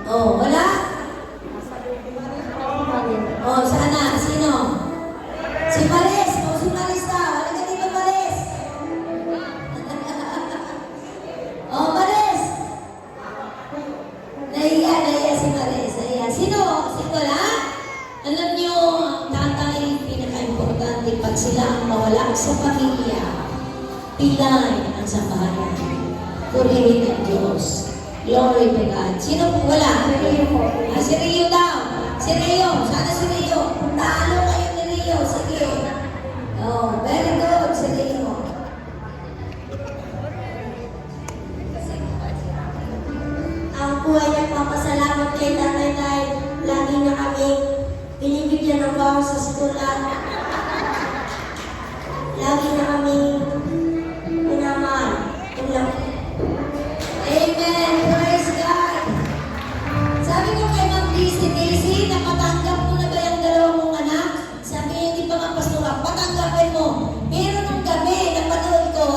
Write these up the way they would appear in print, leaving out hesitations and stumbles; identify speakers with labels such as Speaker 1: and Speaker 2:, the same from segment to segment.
Speaker 1: Oh, wala? Oh, sana? Sino? Si Maris. Oh, si Maris daw. Halika dito, Maris. Oh, Maris. Nahiya si Maris. Nahiya. Sino? Sino na? Alam niyo, ang tatay, pinaka-importante pag sila ang mawala sa pamilya, pilay ang sambahayan. Purihin ng Diyos. Glory to God. Sino po wala? Si Rio daw. Si Rio. Sana si Rio. Talo kayo ni Rio. Sige. Oh, very good. Si Rio.
Speaker 2: Ang buhay nagpapasalamat kay Tatay dahil lagi na kami binibigyan ng baon sa eskwela. Lagi na kami minamahal.
Speaker 1: Amen. Praise God. Sabi ko kay Ma'am Daisy, napatanggap mo na ba yung dalawang mong anak? Sabi niya, hindi pa nga pastora, patanggapin mo. Pero nung gabi, napanood ko,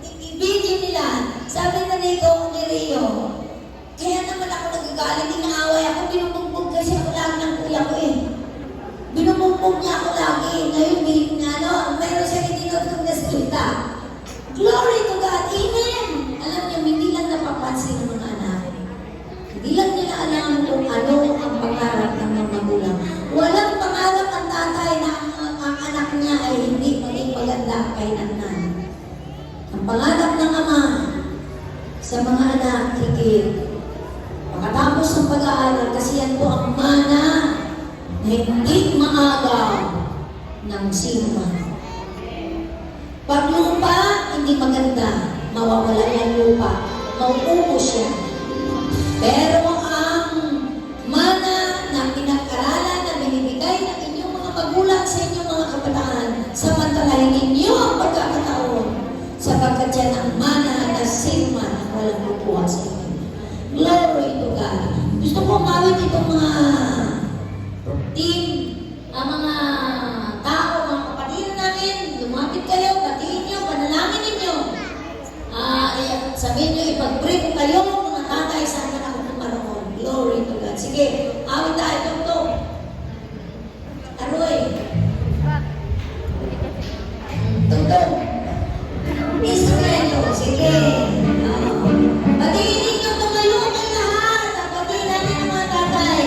Speaker 1: i-video nila, sabi na Nico ni Rio, kaya naman ako nagagalit, inaaway ako, binubugbog kasi ako lagi ng kuya ko eh. Binubugbog niya ako lagi. Ngayon, mayroon siya itinutog na salita. Glory to God. Amen. Alam niyo, hindi lang napapansin ng mga anak. Hindi lang nila alam kung ano ang pangarap ng mga magulang. Walang pangarap ang tatay na ang anak niya ay hindi maging maganda kay nanay. Ang pangarap ng ama sa mga anak, higit. Pagkatapos ng pag-aaral, kasi yan po ang mana na hindi maagaw ng sinuman. Pag lupa, hindi maganda. Mawawala yung lupa. Mauubos yan. Pero ang mana na pinag-aralan na binibigay ng inyong mga magulang sa inyong mga kabataan, samantalahin ninyo ang pagkakataon sapagkat yan ang mana na sinuman ang walang kukuha sa inyo. Glory to God. Gusto ko mawit itong mga team, ang mga tao, mga kapatid namin, lumapit kayo, batiin nyo, panalangin ninyo. Sabihin nyo, ipag-pray ko kayo, mga tatay, saan na ako pumaroon. Glory to God. Sige, awit tayo, Tugtog. Aroy. Tugtog. Israel, sige. Batiin ninyo, tumayo kayo lahat. Ang batiin namin ang mga tatay.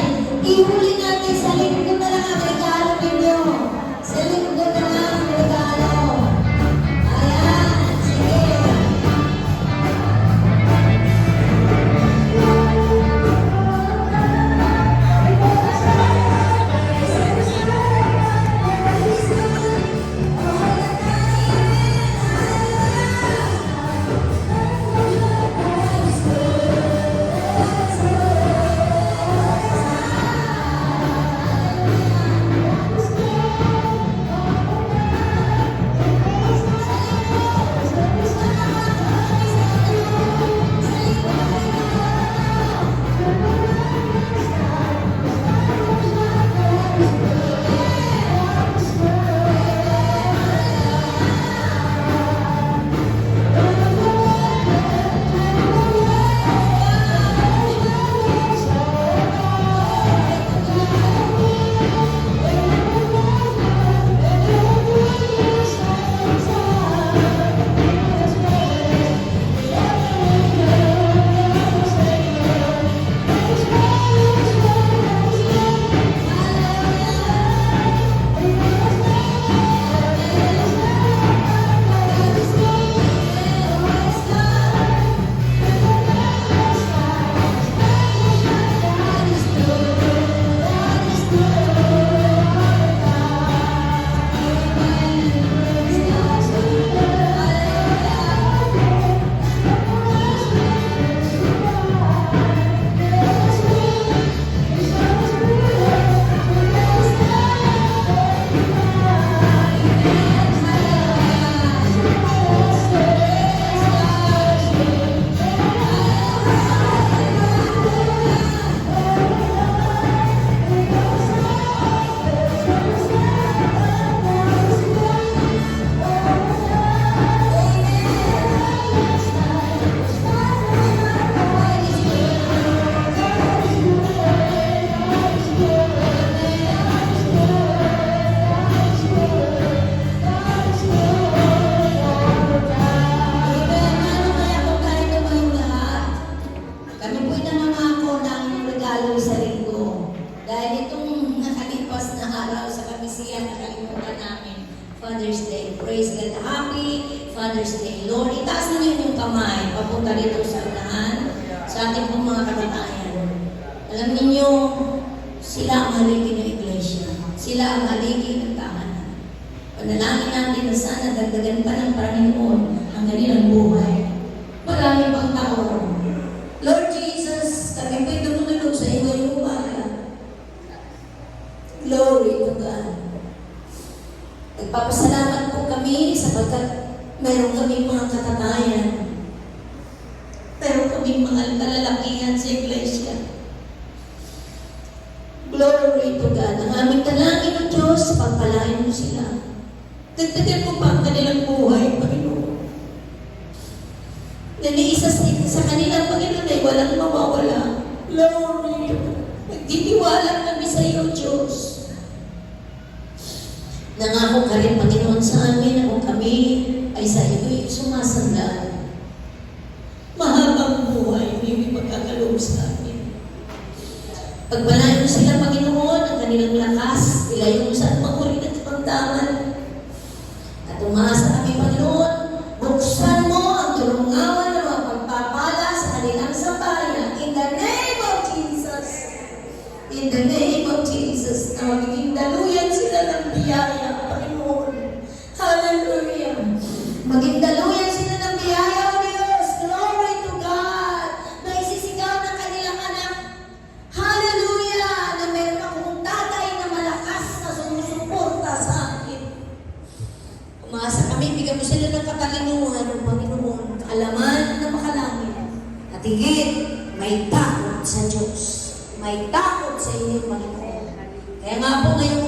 Speaker 1: Ihuli natin sa linggo na lang ang regalo ninyo. Sa linggo na lang ang regalo. Ayan, sige. Mother's Day. Lord, itaas ninyo yung kamay, papunta rito sa unahan, sa ating pong mga kabatayan. Alam ninyo, sila ang haligi ng iglesia. Sila ang haligi ng tahanan. Panalangin natin na sana dagdagan pa ng Panginoon ang kanilang buhay. Marami pang tao. Lord Jesus, kami po'y dumulog sa iyo yung umaga. Glory to God. Nagpapasalamat po kami sapagkat meron kami mga katatayan. Meron kami mga kalalakihan sa iglesia. Glory to God. Ang aming talangin ng Diyos, pagpalain mo sila. Dagdagan mo pa ang kanilang buhay, Panginoon. Na isa sa kanilang Panginoon ay walang mawawala. Glory to God. Nagtitiwala kami sa iyo, Diyos. Nangako ka rin, Panginoon, sa amin na kung kami ay sa iyo'y sumasandal. Mahabang buhay, hindi magkakaloob sa amin. Pagpalain mo sila, Panginoon, ang kanilang lakas, ilayo mo sa makuri ng kapagdaman. At umasa kami, Panginoon, buksan mo ang tulungawan na mapagpapala sa kanilang sambayan. In the name of Jesus. In the name of Jesus, na magiging daluyan sila ng biyaya, Panginoon. Hallelujah. Maging daluyan sila ng biyaya, O Diyos. Glory to God. Na isisigaw ng kanilang anak. Hallelujah. Na meron akong tatay na malakas na sumusuporta sa akin. Umasa kami, bigyan mo sila ng katalinuhan, O Panginoon. Kaalaman na makalangit. At higit, may takot sa Diyos. May takot sa inyo, Panginoon. Kaya nga po ngayong